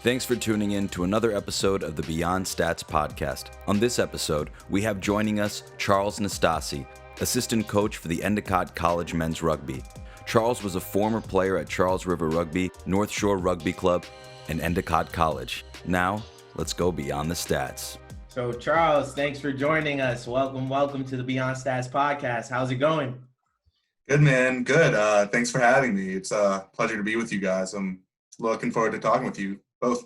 Thanks for tuning in to another episode of the Beyond Stats podcast. On this episode, we have joining us Charles Nastasi, assistant coach for the Endicott College men's rugby. Charles was a former player at Charles River Rugby, North Shore Rugby Club, and Endicott College. Now, let's go beyond the stats. So Charles, thanks for joining us. Welcome to the Beyond Stats podcast. How's it going? Good, man. Good. Thanks for having me. It's a pleasure to be with you guys. I'm looking forward to talking with you both.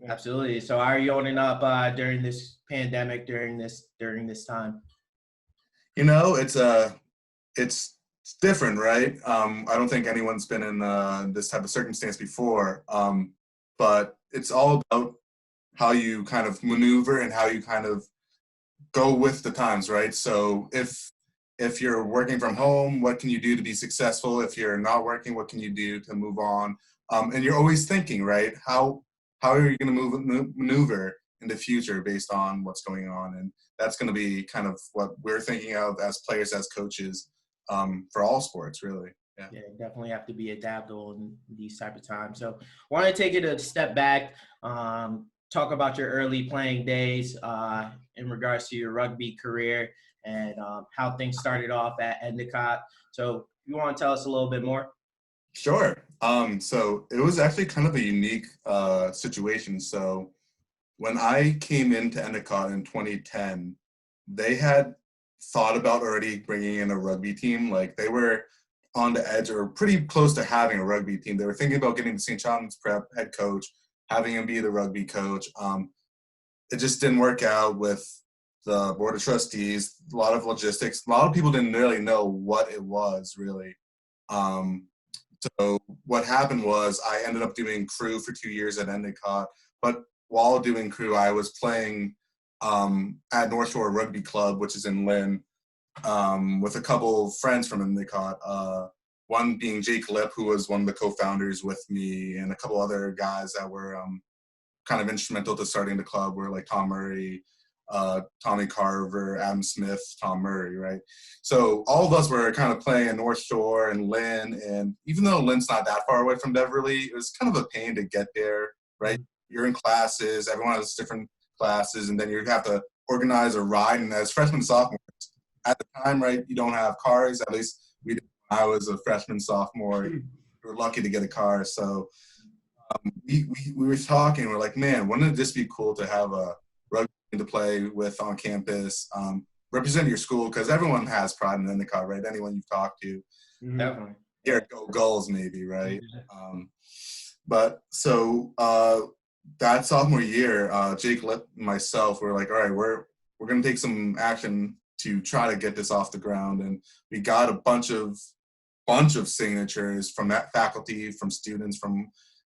Absolutely. So how are you holding up during this pandemic, during this time? You know, it's different, right? I don't think anyone's been in this type of circumstance before, but it's all about how you kind of maneuver and how you kind of go with the times, right? So if you're working from home, what can you do to be successful? If you're not working, what can you do to move on? And you're always thinking, right? How are you going to maneuver in the future based on what's going on? And that's going to be kind of what we're thinking of as players, as coaches, for all sports, really. Yeah, definitely have to be adaptable in these type of times. So I want to take it a step back, talk about your early playing days in regards to your rugby career and how things started off at Endicott. So you want to tell us a little bit more? Sure. So it was actually kind of a unique situation. So when I came into Endicott in 2010, they had thought about already bringing in a rugby team. Like, they were on the edge or pretty close to having a rugby team. They were thinking about getting the St. John's Prep head coach, having him be the rugby coach. It just didn't work out with the board of trustees, a lot of logistics. A lot of people didn't really know what it was, really. So what happened was I ended up doing crew for 2 years at Endicott, but while doing crew, I was playing at North Shore Rugby Club, which is in Lynn, with a couple of friends from Endicott, one being Jake Lip, who was one of the co-founders with me, and a couple other guys that were kind of instrumental to starting the club were like Tom Murray, Tommy Carver, Adam Smith, Tom Murray, right? So all of us were kind of playing in North Shore and Lynn, and even though Lynn's not that far away from Beverly, it was kind of a pain to get there, right? You're in classes, everyone has different classes, and then you have to organize a ride, and as freshmen and sophomores, at the time, right, you don't have cars, at least we did when I was a freshman, sophomore. We were lucky to get a car, so we were talking, we're like, man, wouldn't it just be cool to have a rugby to play with on campus, represent your school, because everyone has pride in Endicott, right? Anyone you've talked to. Definitely. Yeah, go Gulls maybe, right? But so that sophomore year, Jake Lip and myself were like, all right, we're going to take some action to try to get this off the ground. And we got a bunch of signatures from that faculty, from students, from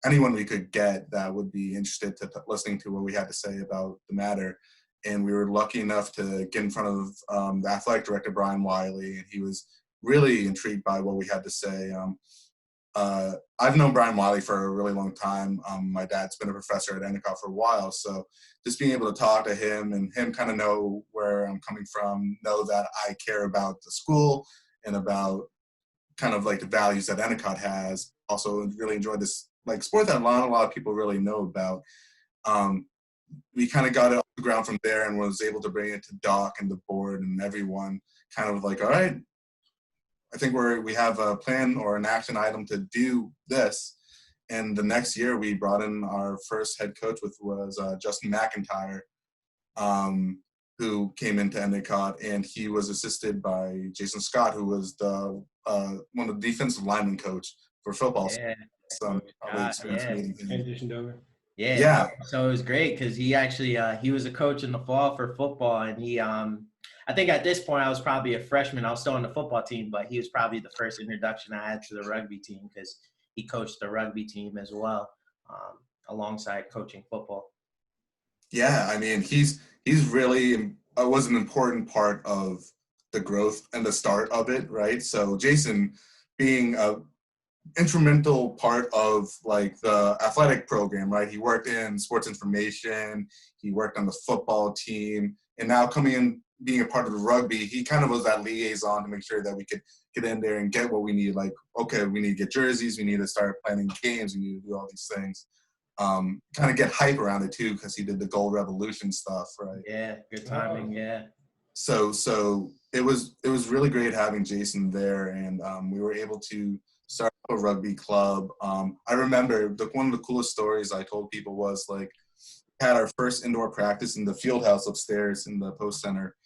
anyone we could get that would be interested to listening to what we had to say about the matter. And we were lucky enough to get in front of the athletic director, Brian Wiley, and he was really intrigued by what we had to say. I've known Brian Wiley for a really long time. My dad's been a professor at Endicott for a while, so just being able to talk to him and him kind of know where I'm coming from, know that I care about the school and about kind of like the values that Endicott has. Also really enjoyed this like sport that not a lot of people really know about. We kind of got it off the ground from there and was able to bring it to Doc and the board and everyone kind of like, all right, I think we have a plan or an action item to do this. And the next year we brought in our first head coach, which was Justin McIntyre, who came into Endicott, and he was assisted by Jason Scott, who was the one of the defensive lineman coach for football. Yeah. So probably experience meeting him. Transitioned over. Yeah. So it was great because he actually he was a coach in the fall for football, and he I think at this point I was probably a freshman. I was still on the football team, but he was probably the first introduction I had to the rugby team because he coached the rugby team as well, alongside coaching football. Yeah, I mean, he's really was an important part of the growth and the start of it, right? So Jason being a instrumental part of like the athletic program, right? He worked in sports information, he worked on the football team, and now coming in being a part of the rugby, he kind of was that liaison to make sure that we could get in there and get what we need. Like, okay, we need to get jerseys, we need to start planning games, we need to do all these things. kind of get hype around it too, because he did the Gold Revolution stuff, right? Yeah, good timing. Yeah. So it was really great having Jason there, and we were able to start a rugby club. I remember one of the coolest stories I told people was like, we had our first indoor practice in the field house upstairs in the Post Center.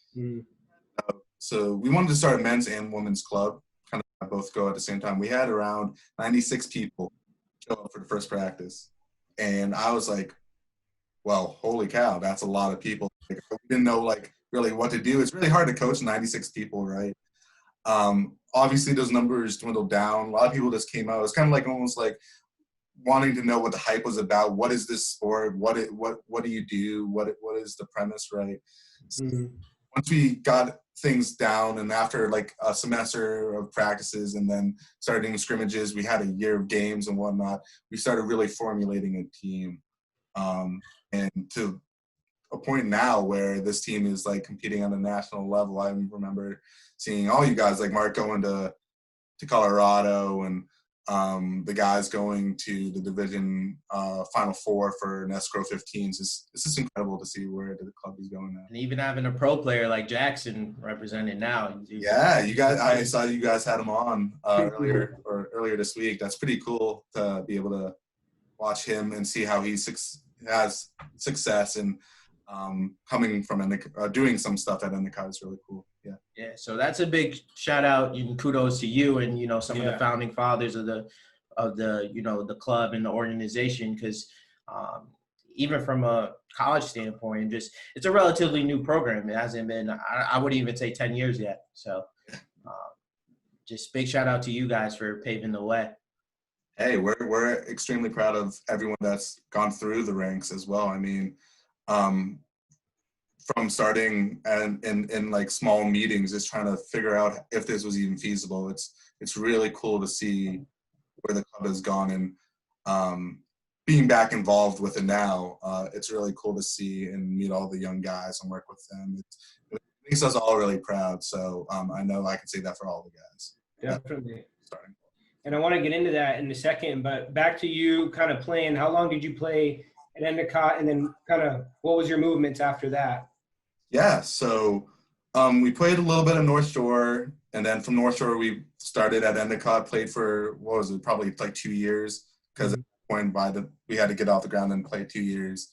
So we wanted to start a men's and women's club, kind of both go at the same time. We had around 96 people show up for the first practice. And I was like, well, holy cow, that's a lot of people. Like, we didn't know like really what to do. It's really hard to coach 96 people, right? Obviously those numbers dwindled down. A lot of people just came out. It was kind of like almost like wanting to know what the hype was about. What is this sport? What do you do? What is the premise, right? So once we got things down, and after like a semester of practices and then started doing scrimmages, we had a year of games and whatnot, we started really formulating a team, and to a point now where this team is like competing on a national level. I remember seeing all you guys like Mark going to Colorado, and the guys going to the division Final Four for Nescro 15s. It's just incredible to see where the club is going now. And even having a pro player like Jackson represented now. Yeah, you guys. I saw you guys had him on earlier this week. That's pretty cool to be able to watch him and see how he has success, and coming from doing some stuff at Endicott is really cool. Yeah, so that's a big shout out and kudos to you and some of the founding fathers of the the club and the organization, because even from a college standpoint, it's a relatively new program. It hasn't been, I wouldn't even say 10 years yet. So just big shout out to you guys for paving the way. Hey, we're extremely proud of everyone that's gone through the ranks as well. I mean, from starting in like small meetings, just trying to figure out if this was even feasible. It's really cool to see where the club has gone, and being back involved with it now. It's really cool to see and meet all the young guys and work with them. It makes us all really proud. So I know I can say that for all the guys. Definitely. Starting. And I want to get into that in a second, but back to you kind of playing. How long did you play at Endicott, and then kind of what was your movements after that? Yeah, so we played a little bit of North Shore, and then from North Shore we started at Endicott, played for, probably like 2 years, because at that point we had to get off the ground and play 2 years.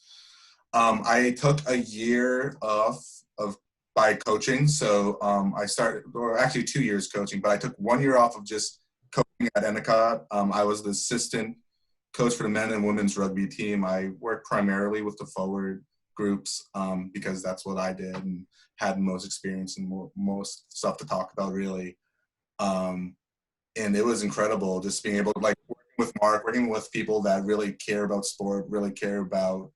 I took a year off by coaching, so I started, or actually 2 years coaching, but I took 1 year off of just coaching at Endicott. I was the assistant coach for the men and women's rugby team. I worked primarily with the forward groups because that's what I did and had the most experience and most stuff to talk about, really. And it was incredible just being able to like working with Mark, working with people that really care about sport, really care about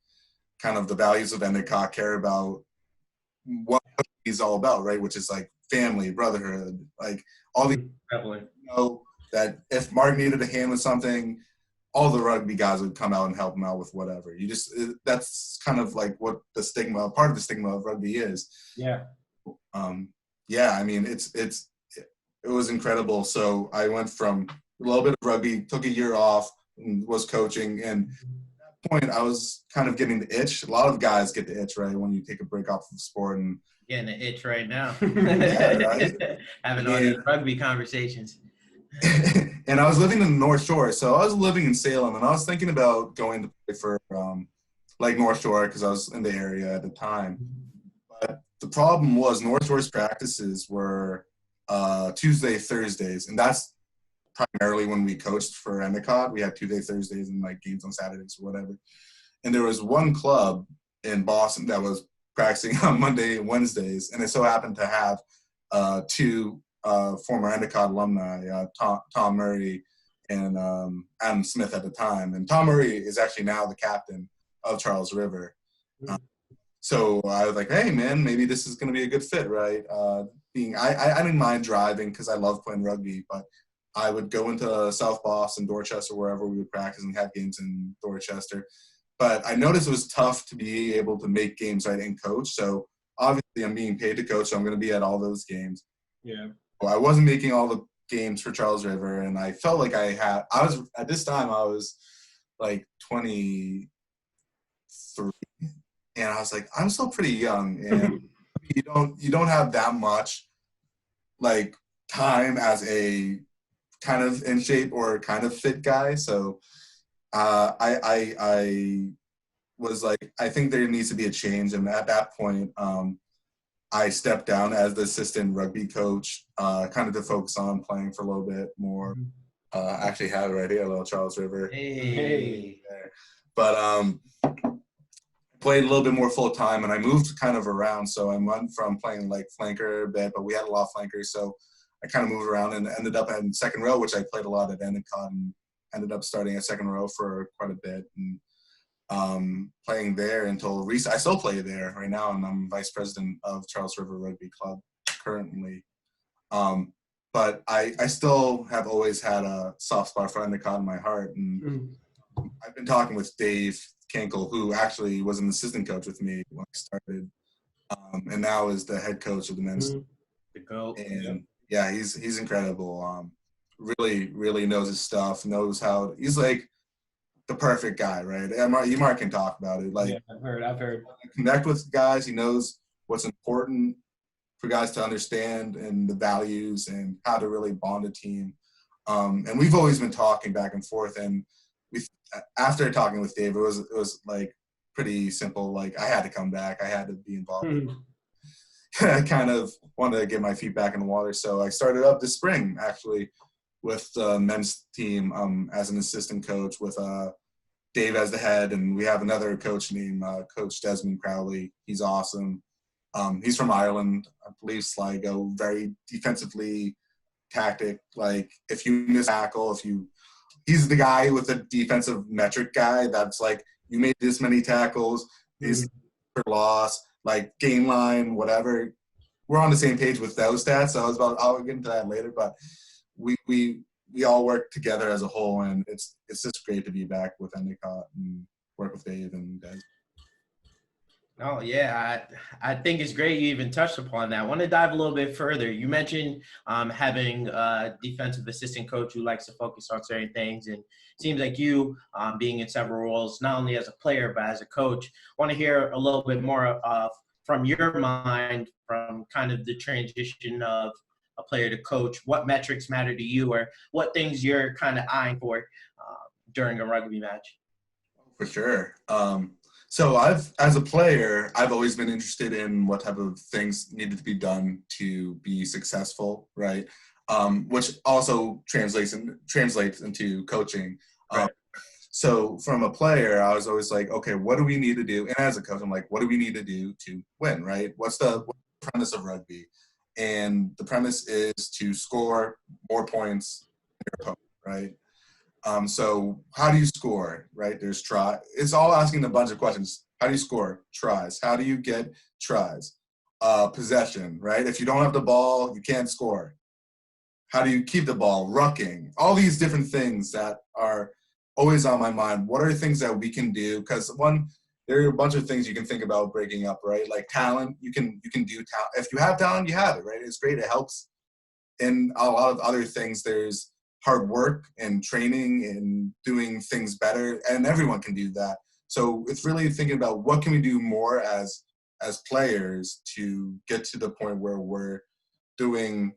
kind of the values of Endicott, care about what he's all about, right? Which is like family, brotherhood, like all these, that if Mark needed a hand with something, all the rugby guys would come out and help him out with whatever. That's kind of like what part of the stigma of rugby is. Yeah. I mean, it was incredible. So I went from a little bit of rugby, took a year off, and was coaching. And at that point, I was kind of getting the itch. A lot of guys get the itch, right, when you take a break off of sport. And getting the itch right now. Yeah, right? Having all these rugby conversations. And I was living in the North Shore, so I was living in Salem, and I was thinking about going to play for like North Shore because I was in the area at the time. But the problem was North Shore's practices were Tuesday, Thursdays, and that's primarily when we coached for Endicott. We had Tuesday, Thursdays, and like games on Saturdays or whatever. And there was one club in Boston that was practicing on Monday and Wednesdays, and it so happened to have two former Endicott alumni, Tom Murray and Adam Smith at the time. And Tom Murray is actually now the captain of Charles River. So I was like, hey, man, maybe this is going to be a good fit, right? I didn't mind driving because I love playing rugby, but I would go into South Boston, Dorchester, wherever we would practice and have games in Dorchester. But I noticed it was tough to be able to make games, right, and coach. So obviously I'm being paid to coach, so I'm going to be at all those games. Yeah. Well, I wasn't making all the games for Charles River, and I felt like at this time I was like 20, 3, and I was like, I'm still pretty young, and you don't have that much like time as a kind of in shape or kind of fit guy. So I was like, I think there needs to be a change, and at that point, I stepped down as the assistant rugby coach, kind of to focus on playing for a little bit more. I actually have it right here, a little Charles River. Hey. But played a little bit more full time, and I moved kind of around. So I went from playing like flanker a bit, but we had a lot of flankers. So I kind of moved around and ended up in second row, which I played a lot at Endicott, and ended up starting at second row for quite a bit. And playing there until recent. I still play there right now, and I'm vice president of Charles River Rugby Club currently. But I still have always had a soft spot for Endicott in my heart. And I've been talking with Dave Kinkle, who actually was an assistant coach with me when I started, and now is the head coach of the men's. The GOAT. And yeah, he's incredible. Really knows his stuff. Knows how. He's like the perfect guy, right? And Mark can talk about it. Like, yeah, I've heard. Connect with guys. He knows what's important for guys to understand, and the values, and how to really bond a team. And we've always been talking back and forth. And after talking with Dave, it was like pretty simple. Like, I had to come back. I had to be involved. I kind of wanted to get my feet back in the water. So I started up this spring, actually, with the men's team as an assistant coach, with Dave as the head. And we have another coach named Coach Desmond Crowley. He's awesome. He's from Ireland, I believe Sligo, very defensively tactic. Like, if you miss tackle, he's the guy with the defensive metric guy that's like, you made this many tackles, these per loss, like game line, whatever. We're on the same page with those stats. So I'll get into that later, but we all work together as a whole, and it's just great to be back with Endicott and work with Dave and Des. Oh, yeah. I think it's great you even touched upon that. I want to dive a little bit further. You mentioned having a defensive assistant coach who likes to focus on certain things. And it seems like you, being in several roles, not only as a player, but as a coach, want to hear a little bit more from your mind, from kind of the transition of a player to coach. What metrics matter to you, or what things you're kind of eyeing for during a rugby match? For sure. So as a player, I've always been interested in what type of things needed to be done to be successful, right? Which also translates into coaching. Right. So from a player, I was always like, okay, what do we need to do? And as a coach, I'm like, what do we need to do to win, right? What's the premise of rugby? And the premise is to score more points than your opponent, right? So how do you score, right? There's try. It's all asking a bunch of questions. How do you score? Tries. How do you get tries? Possession, right? If you don't have the ball, you can't score. How do you keep the ball? Rucking. All these different things that are always on my mind. What are things that we can do? Because there are a bunch of things you can think about breaking up, right? Like talent, you can do talent. If you have talent, you have it, right? It's great. It helps. And a lot of other things, there's hard work and training and doing things better, and everyone can do that. So it's really thinking about what can we do more as players to get to the point where we're doing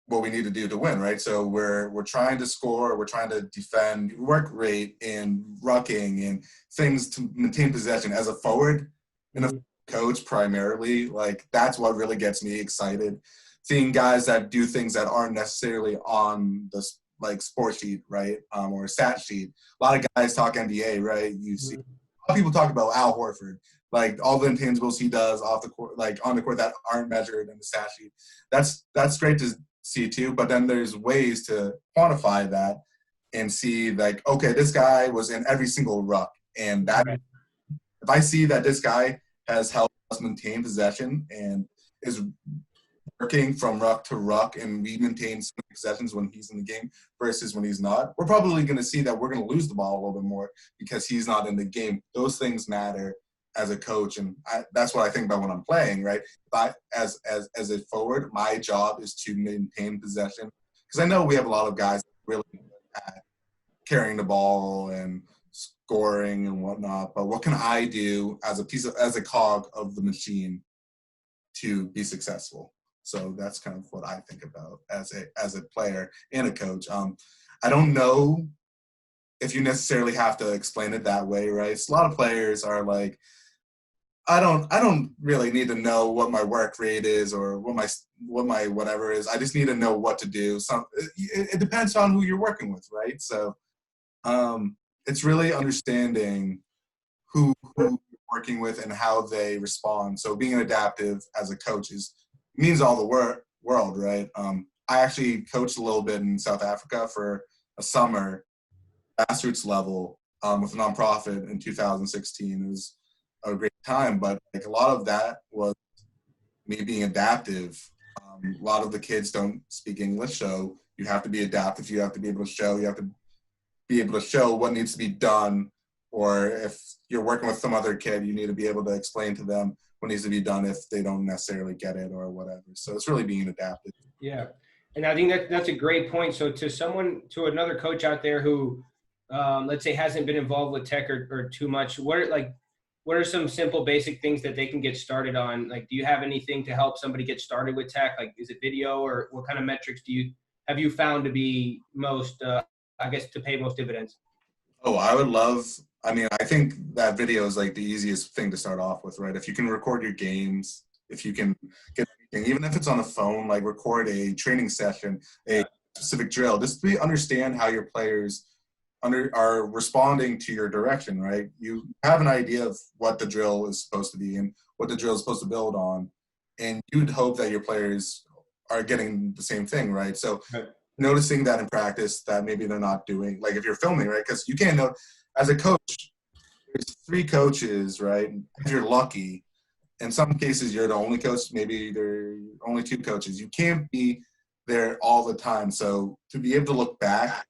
what we need to do to win, right? So we're trying to score, we're trying to defend, work rate and rucking and things to maintain possession. As a forward and a coach primarily, like that's what really gets me excited. Seeing guys that do things that aren't necessarily on the like sport sheet, right, or stat sheet. A lot of guys talk NBA, right? You see, a lot of people talk about Al Horford, like all the intangibles he does off the court, like on the court that aren't measured in the stat sheet. That's great to see too. But then there's ways to quantify that and see, like, okay, this guy was in every single ruck, and that if I see that this guy has helped us maintain possession and is working from ruck to ruck, and we maintain some possessions when he's in the game versus when he's not, we're probably going to see that we're going to lose the ball a little bit more because he's not in the game. Those things matter as a coach, and that's what I think about when I'm playing, right? But as a forward, my job is to maintain possession, because I know we have a lot of guys really good at carrying the ball and scoring and whatnot, but what can I do as a cog of the machine to be successful? So that's kind of what I think about as a player and a coach. I don't know if you necessarily have to explain it that way, right? So a lot of players are like, I don't really need to know what my work rate is or what my whatever is. I just need to know what to do. It depends on who you're working with, right? So it's really understanding who you're working with and how they respond. So being adaptive as a coach means all the world, right? I actually coached a little bit in South Africa for a summer, grassroots level, with a nonprofit in 2016. It was a great time, but like a lot of that was me being adaptive. A lot of the kids don't speak English, so you have to be adaptive. You have to be able to show. You have to be able to show what needs to be done, or if you're working with some other kid, you need to be able to explain to them what needs to be done if they don't necessarily get it or whatever. So it's really being adaptive. Yeah, and I think that's a great point. So to another coach out there who, let's say, hasn't been involved with tech or too much, what are some simple basic things that they can get started on? Like, do you have anything to help somebody get started with tech? Like, is it video, or what kind of metrics have you found to be most, to pay most dividends? Oh, I think that video is like the easiest thing to start off with, right? If you can record your games, if you can get anything, even if it's on a phone, like record a training session, a specific drill, just to understand how your players are responding to your direction, right? You have an idea of what the drill is supposed to be and what the drill is supposed to build on, and you'd hope that your players are getting the same thing, right? So noticing that in practice that maybe they're not doing, like if you're filming, right? Because you can't know, as a coach, there's 3 coaches, right? If you're lucky, in some cases you're the only coach, maybe there are only 2 coaches. You can't be there all the time. So to be able to look back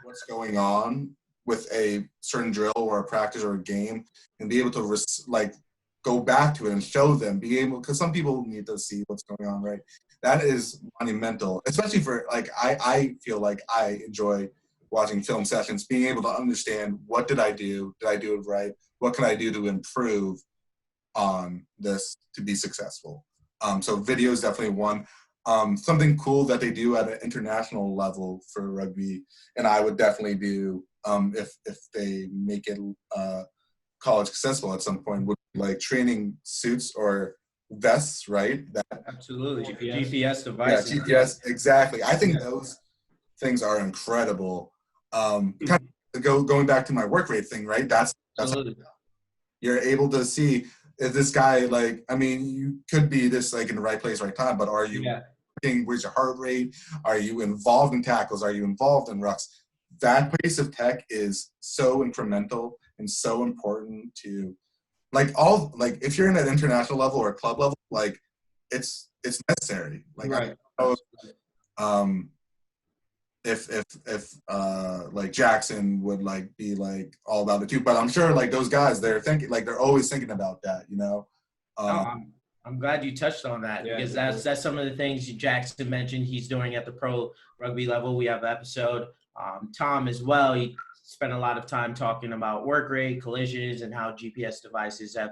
what's going on with a certain drill or a practice or a game and be able to go back to it and show them, because some people need to see what's going on, right? That is monumental, especially for I feel like I enjoy watching film sessions, being able to understand what did I do it right, what can I do to improve on this to be successful. So video is definitely one. Something cool that they do at an international level for rugby, and I would definitely do if they make it college accessible at some point, would be like training suits or vests, right? Absolutely. GPS devices. Yeah, GPS, exactly. I think those things are incredible. Kind of going back to my work rate thing, right? That's you're able to see, is this guy you could be this in the right place, right time, but are you where's your heart rate? Are you involved in tackles? Are you involved in rucks? That piece of tech is so incremental and so important to if you're in an international level or a club level, it's necessary. Right. If Jackson would be all about it too, but I'm sure those guys, they're thinking they're always thinking about that, I'm glad you touched on that, because that's some of the things Jackson mentioned he's doing at the pro rugby level. We have an episode. Tom as well, he spent a lot of time talking about work rate, collisions, and how GPS devices have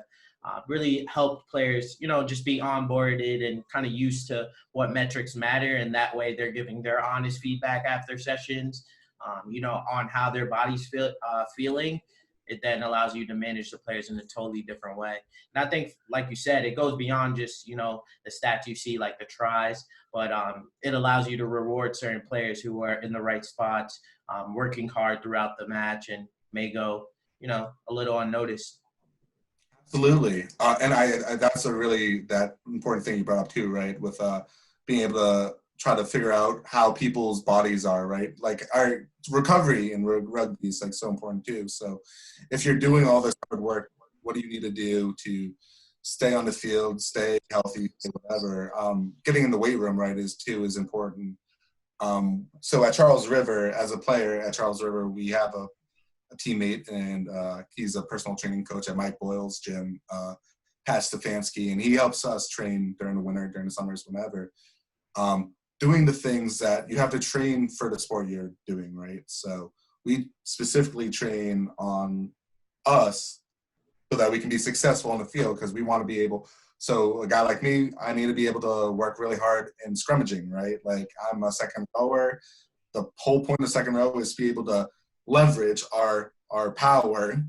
really helped players, just be onboarded and kind of used to what metrics matter. And that way they're giving their honest feedback after sessions, on how their body's feeling. It then allows you to manage the players in a totally different way. And I think, like you said, it goes beyond just, the stats you see, like the tries, but it allows you to reward certain players who are in the right spots, working hard throughout the match, and may go, a little unnoticed. Absolutely. And that's that important thing you brought up too, right? With being able to try to figure out how people's bodies are, right? Our recovery in rugby is so important too. So if you're doing all this hard work, what do you need to do to stay on the field, stay healthy, whatever? Getting in the weight room, right, is important. So at Charles River, as a player at Charles River, we have a teammate, and he's a personal training coach at Mike Boyle's gym, Pat Stefanski, and he helps us train during the winter, during the summers, whenever. Doing the things that you have to train for the sport you're doing, right? So we specifically train on us so that we can be successful in the field, because we want to be able. So a guy like me, I need to be able to work really hard in scrummaging, right? Like I'm a second rower. The whole point of second row is to be able to leverage our power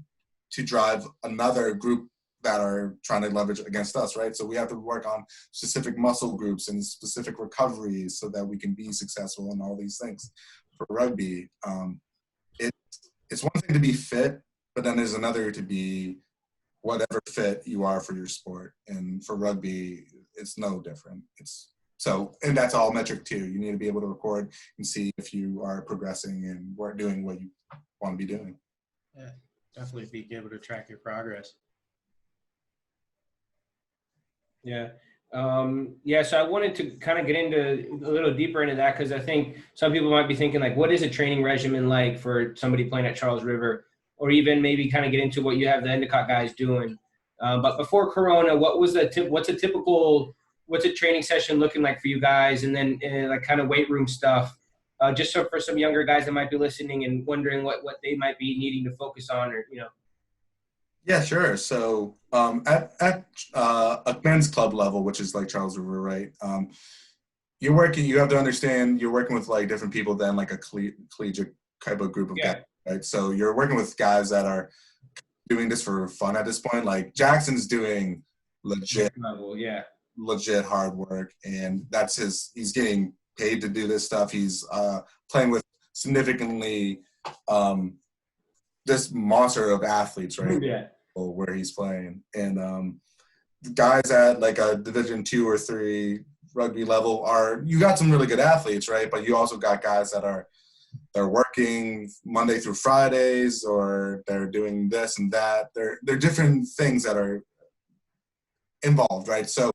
to drive another group that are trying to leverage against us, right? So we have to work on specific muscle groups and specific recoveries so that we can be successful in all these things. For rugby, it's one thing to be fit, but then there's another to be whatever fit you are for your sport. And for rugby, it's no different. And that's all metric too. You need to be able to record and see if you are progressing and doing what you want to be doing. Yeah, definitely be able to track your progress. Yeah. So I wanted to kind of get into a little deeper into that, because I think some people might be thinking, like, what is a training regimen like for somebody playing at Charles River, or even maybe kind of get into what you have the Endicott guys doing. But before Corona, what's a training session looking like for you guys? And then like kind of weight room stuff, just so for some younger guys that might be listening and wondering what they might be needing to focus on, or, you know. Yeah, sure. So at a men's club level, which is like Charles River, right? You have to understand you're working with like different people than like a collegiate type of group of guys, right? So you're working with guys that are doing this for fun at this point. Like Jackson's doing legit hard work, and he's getting paid to do this stuff. He's playing with significantly this monster of athletes, right? Yeah. Where he's playing, and guys at like a Division 2 or 3 rugby level you got some really good athletes, right? But you also got guys that they're working Monday through Fridays, or they're doing this and that. They're different things that are involved, right? So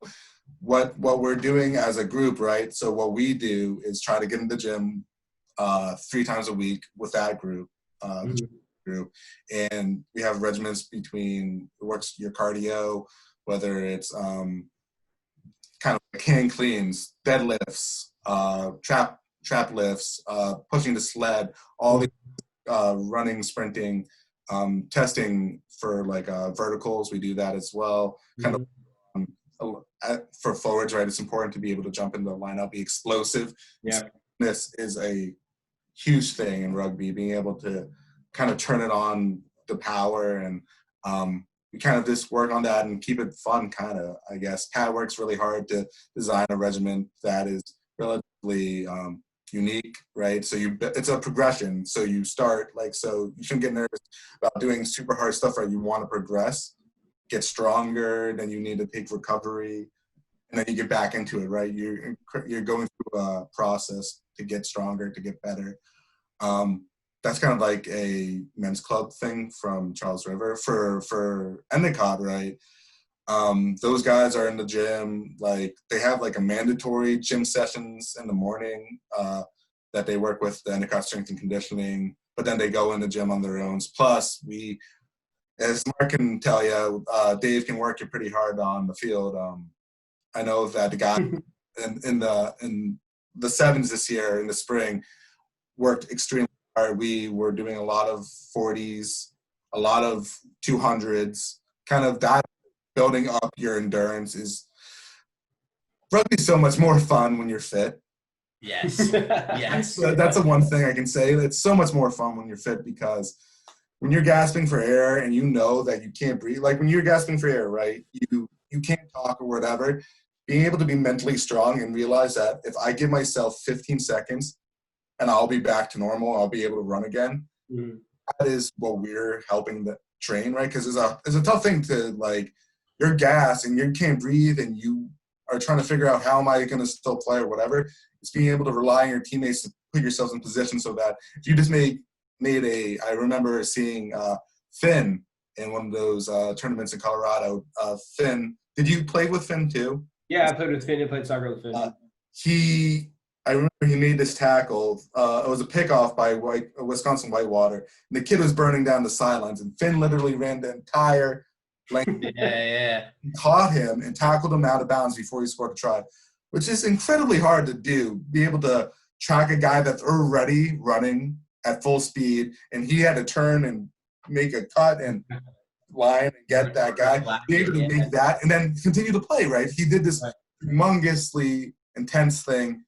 what we're doing as a group, right? So what we do is try to get in the gym 3 times a week with that group. And we have regimens between works your cardio, whether it's kind of like hang cleans, deadlifts, trap lifts, pushing the sled, all the running, sprinting, testing for like verticals. We do that as well. Kind of for forwards, right? It's important to be able to jump into the lineup, be explosive. Yeah. This is a huge thing in rugby, being able to kind of turn it on the power, and we kind of just work on that and keep it fun, kind of, I guess. Pat works really hard to design a regimen that is relatively unique, right? So it's a progression. So you start so you shouldn't get nervous about doing super hard stuff, right? You want to progress, get stronger, then you need to take recovery, and then you get back into it, right? You're going through a process to get stronger, to get better. That's kind of like a men's club thing from Charles River. For Endicott, right? Those guys are in the gym. Like they have like a mandatory gym sessions in the morning that they work with the Endicott Strength and Conditioning, but then they go in the gym on their own. Plus, as Mark can tell you, Dave can work you pretty hard on the field. I know that the guy in the sevens this year in the spring worked extremely hard. We were doing a lot of 40s, a lot of 200s, kind of that. Building up your endurance is rugby so much more fun when you're fit. Yes. Yes. That's the one thing I can say. It's so much more fun when you're fit, because when you're gasping for air and you know that you can't breathe, like when you're gasping for air, right? You can't talk or whatever. Being able to be mentally strong and realize that if I give myself 15 seconds and I'll be back to normal, I'll be able to run again. Mm-hmm. That is what we're helping the train, right? Because it's a tough thing to, like, you're gassed and you can't breathe and you are trying to figure out how am I going to still play or whatever. It's being able to rely on your teammates to put yourselves in position so that if you just made I remember seeing Finn in one of those tournaments in Colorado. Finn, did you play with Finn too? Yeah, I played with Finn. I played soccer with Finn. I remember he made this tackle. It was a pickoff by Wisconsin Whitewater, and the kid was burning down the sidelines, and Finn literally ran the entire length. Yeah. Caught him and tackled him out of bounds before he scored a try, which is incredibly hard to do. Be able to track a guy that's already running at full speed, and he had to turn and make a cut and line and get that guy, be able to make that, and then continue to play, right? He did this humongously intense thing,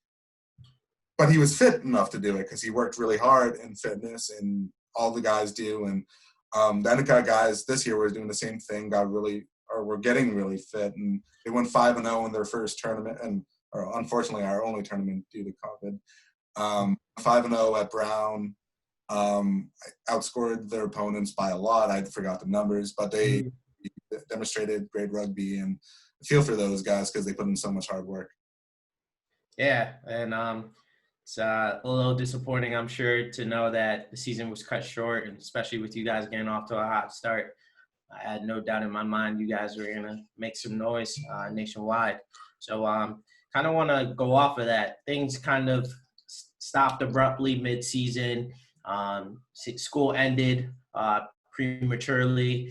but he was fit enough to do it because he worked really hard in fitness, and all the guys do. And the Endicott guys this year were doing the same thing, were getting really fit, and they went 5-0 in their first tournament, or unfortunately our only tournament due to COVID. 5-0 at Brown. Outscored their opponents by a lot. I forgot the numbers, but they demonstrated great rugby, and I feel for those guys because they put in so much hard work. Yeah, and it's a little disappointing, I'm sure, to know that the season was cut short, and especially with you guys getting off to a hot start. I had no doubt in my mind you guys were going to make some noise nationwide. So kind of want to go off of that. Things kind of stopped abruptly mid-season. School ended prematurely.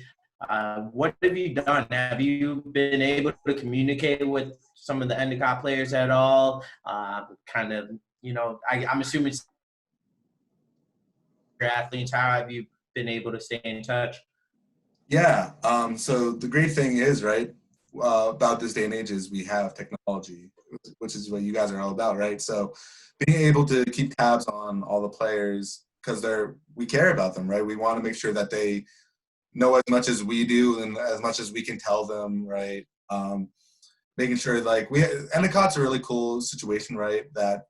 What have you done? Have you been able to communicate with some of the Endicott players at all? Kind of, I'm assuming your athletes. How have you been able to stay in touch? Yeah. So the great thing is, right, about this day and age is we have technology, which is what you guys are all about, right? So being able to keep tabs on all the players, because we care about them, right? We want to make sure that they know as much as we do and as much as we can tell them, right? Making sure, like, Endicott's a really cool situation, right? That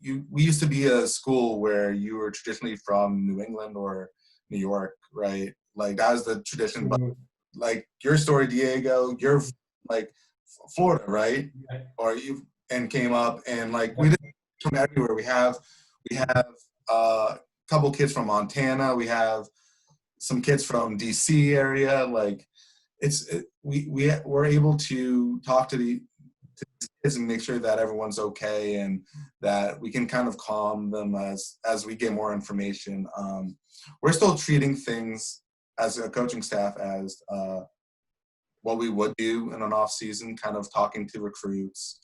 we used to be a school where you were traditionally from New England or New York, right? Like, that was the tradition. But like your story, Diego, you're like Florida, right? Or and came up, and like we didn't come everywhere. We have couple kids from Montana. We have some kids from DC area. Like we're able to talk to these kids and make sure that everyone's okay and that we can kind of calm them as we get more information. We're still treating things as a coaching staff as what we would do in an off season, kind of talking to recruits,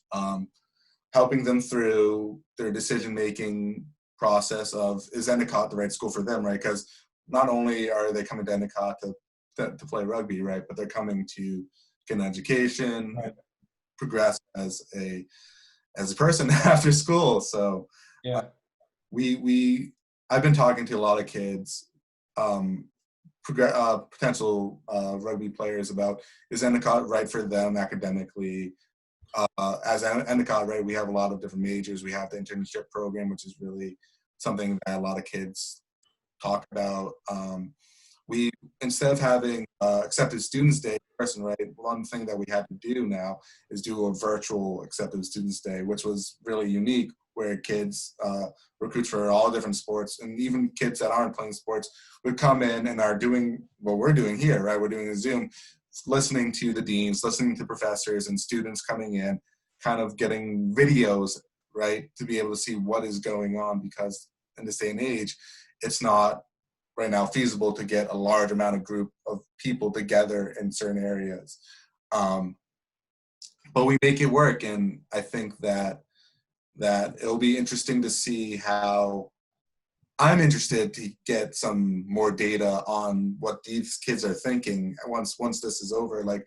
helping them through their decision-making process of, is Endicott the right school for them, right? Because not only are they coming to Endicott to play rugby, right, but they're coming to get an education, right, progress as a person after school. So yeah, I've been talking to a lot of kids, potential rugby players about, is Endicott right for them academically? As Endicott, right, we have a lot of different majors. We have the internship program, which is really something that a lot of kids talk about. We, instead of having accepted students day in person, right, one thing that we had to do now is do a virtual accepted students day, which was really unique, where kids, recruits for all different sports, and even kids that aren't playing sports would come in and are doing what we're doing here, right? We're doing a Zoom, listening to the deans, listening to professors and students coming in, kind of getting videos, right, to be able to see what is going on, because in this day and age, it's not right now feasible to get a large amount of group of people together in certain areas. But we make it work, and I think that it'll be interesting to see how. I'm interested to get some more data on what these kids are thinking once this is over. Like,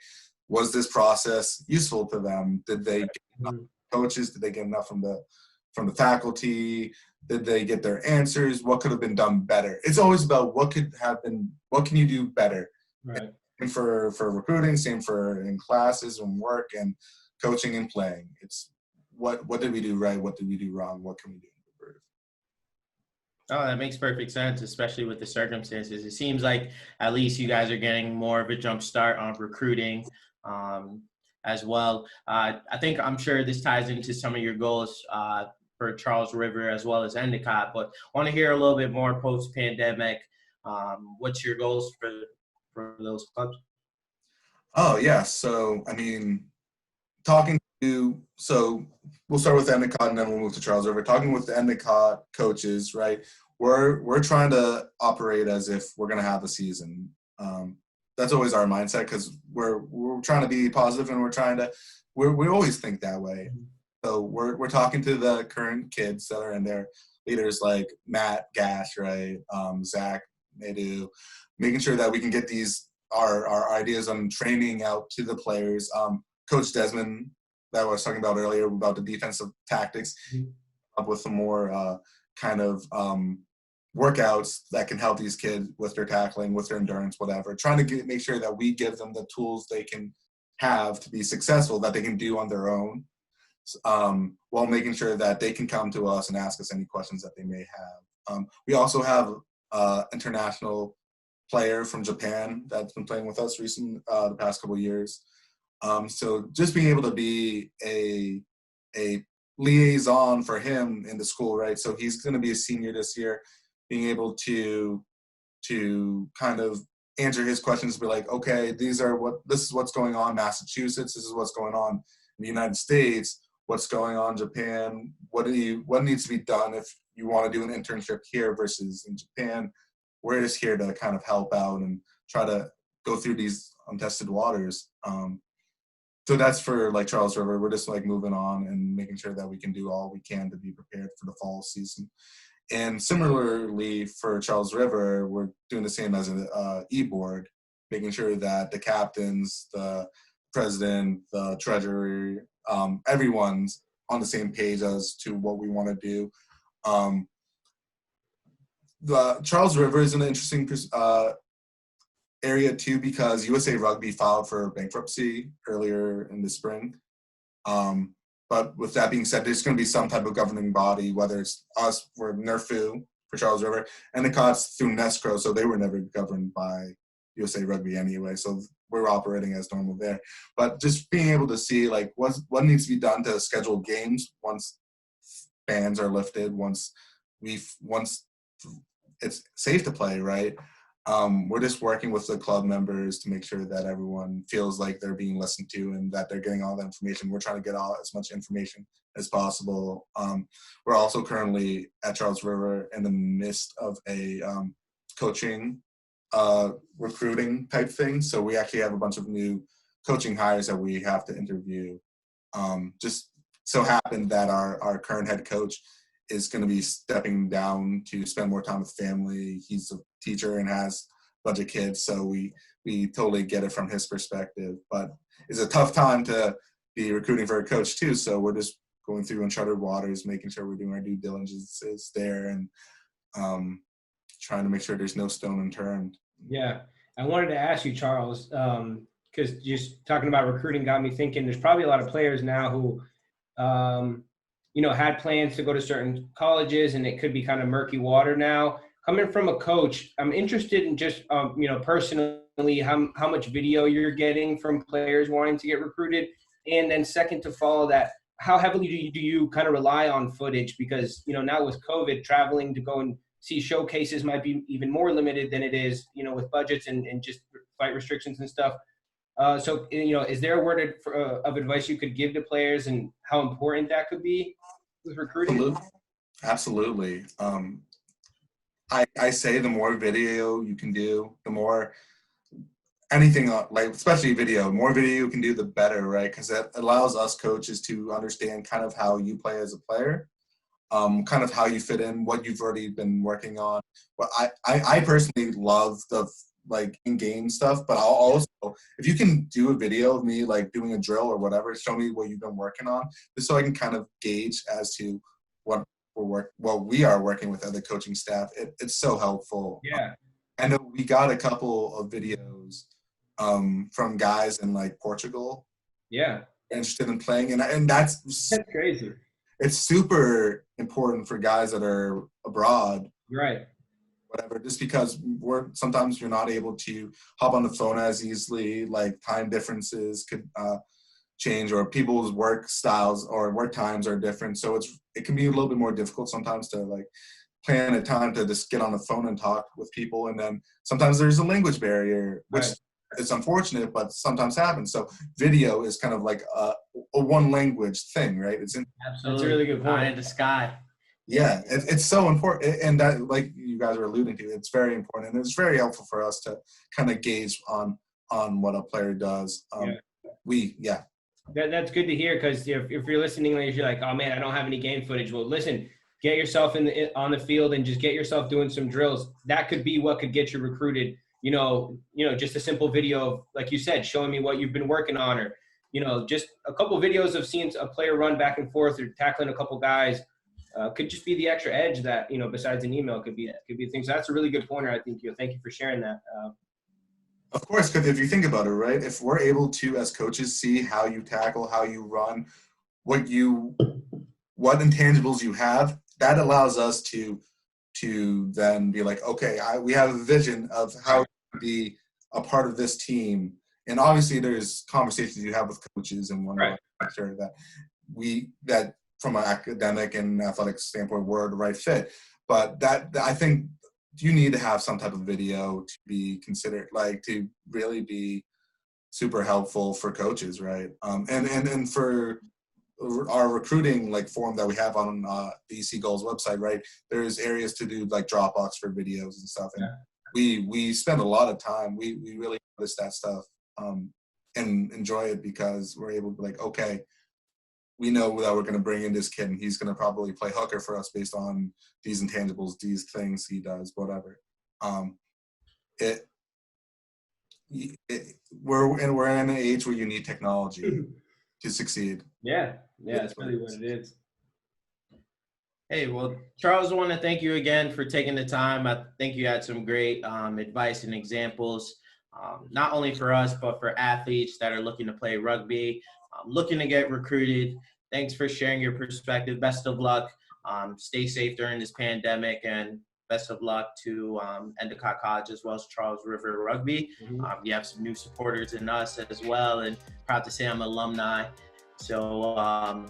was this process useful to them? Did they get enough coaches? Did they get enough from the faculty? Did they get their answers? What could have been done better? It's always about what can you do better? Right. And for recruiting, same for in classes and work and coaching and playing. It's what did we do right? What did we do wrong? What can we do? Oh, that makes perfect sense, especially with the circumstances. It seems like at least you guys are getting more of a jump start on recruiting as well. I'm sure this ties into some of your goals for Charles River as well as Endicott, but I want to hear a little bit more post-pandemic. What's your goals for those clubs? Oh, yeah. So, I mean, so we'll start with Endicott and then we'll move to Charles River. Talking with the Endicott coaches, right? We're trying to operate as if we're going to have a season. That's always our mindset, because we're trying to be positive, and we always think that way. So we're talking to the current kids that are in there, leaders like Matt Gash, right? Zach Nadu, making sure that we can get our ideas on training out to the players. Coach Desmond, that I was talking about earlier about the defensive tactics, up with some more workouts that can help these kids with their tackling, with their endurance, whatever. Trying to make sure that we give them the tools they can have to be successful, that they can do on their own, while making sure that they can come to us and ask us any questions that they may have. We also have international player from Japan that's been playing with us the past couple of years. So just being able to be a liaison for him in the school, right? So he's going to be a senior this year, being able to kind of answer his questions, be like, okay, this is what's going on in Massachusetts, this is what's going on in the United States, what's going on in Japan, what needs to be done if you want to do an internship here versus in Japan. We're just here to kind of help out and try to go through these untested waters. So that's for like Charles River. We're just like moving on and making sure that we can do all we can to be prepared for the fall season. And similarly for Charles River, we're doing the same as an e-board, making sure that the captains, the president, the treasurer, everyone's on the same page as to what we want to do. The Charles River is an interesting area too, because USA Rugby filed for bankruptcy earlier in the spring. But with that being said, there's going to be some type of governing body, whether it's us for NERFU for Charles River, and Endicott's through NESCRO, so they were never governed by USA Rugby anyway. So we're operating as normal there. But just being able to see like what needs to be done to schedule games once bans are lifted, once it's safe to play, right? We're just working with the club members to make sure that everyone feels like they're being listened to and that they're getting all the information. We're trying to get as much information as possible. We're also currently at Charles River in the midst of a coaching recruiting type thing. So we actually have a bunch of new coaching hires that we have to interview. Just so happened that our current head coach is going to be stepping down to spend more time with family. He's a teacher and has a bunch of kids, so we totally get it from his perspective. But it's a tough time to be recruiting for a coach too, so we're just going through uncharted waters, making sure we're doing our due diligences there and trying to make sure there's no stone unturned. Yeah. I wanted to ask you, Charles, because just talking about recruiting got me thinking there's probably a lot of players now who had plans to go to certain colleges, and it could be kind of murky water now. Coming from a coach, I'm interested in just, personally, how much video you're getting from players wanting to get recruited. And then second to follow that, how heavily do you kind of rely on footage? Because, now with COVID, traveling to go and see showcases might be even more limited than it is, with budgets and just flight restrictions and stuff. So, is there a word of advice you could give to players and how important that could be with recruiting? Absolutely. I say the more video you can do, the more anything like, especially video, more video you can do, the better, right? Because that allows us coaches to understand kind of how you play as a player, kind of how you fit in, what you've already been working on. But I personally love the like in-game stuff, but I'll also, if you can do a video of me like doing a drill or whatever, show me what you've been working on, just so I can kind of gauge as to what we are working with other coaching staff. It's so helpful. Yeah. I know we got a couple of videos from guys in like Portugal. Yeah. Interested in playing, and that's crazy. It's super important for guys that are abroad. Right. Whatever, just because sometimes you're not able to hop on the phone as easily, like time differences could change, or people's work styles or work times are different. So it can be a little bit more difficult sometimes to like plan a time to just get on the phone and talk with people. And then sometimes there's a language barrier, which is unfortunate, but sometimes happens. So video is kind of like a one language thing, right? Absolutely. That's a really good point. Eye in the sky. Yeah, it's so important, and that, like you guys are alluding to, it's very important, and it's very helpful for us to kind of gauge on what a player does. That's good to hear, because if you're listening and you're like, oh man, I don't have any game footage. Well, listen, get yourself on the field and just get yourself doing some drills. That could be what could get you recruited. just a simple video of, like you said, showing me what you've been working on, or, just a couple videos of seeing a player run back and forth or tackling a couple guys could just be the extra edge that, besides an email could be things. So that's a really good pointer. I think thank you for sharing that. Of course, because if you think about it, right, if we're able to, as coaches, see how you tackle, how you run, what intangibles you have, that allows us to then be like, okay, we have a vision of how to be a part of this team. And obviously there's conversations you have with coaches and whatnot, make sure that from an academic and athletic standpoint, we're the right fit. But that I think you need to have some type of video to be considered, like, to really be super helpful for coaches, right? And for our recruiting forum that we have on the EC Goals website, right? There's areas to do Dropbox for videos and stuff, and we spend a lot of time. We really notice that stuff and enjoy it because we're able to be like, okay, we know that we're going to bring in this kid and he's going to probably play hooker for us based on these intangibles, these things he does, whatever. We're in an age where you need technology to succeed. Yeah, that's really what it is. Hey, well, Charles, I want to thank you again for taking the time. I think you had some great advice and examples, not only for us, but for athletes that are looking to play rugby, looking to get recruited. Thanks for sharing your perspective. Best of luck. Stay safe during this pandemic, and best of luck to Endicott College as well as Charles River Rugby. You have some new supporters in us as well, and proud to say I'm an alumni. So,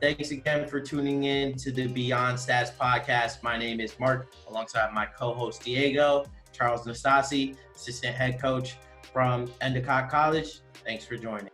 thanks again for tuning in to the Beyond Stats podcast. My name is Mark, alongside my co-host Diego, Charles Nastasi, assistant head coach from Endicott College. Thanks for joining.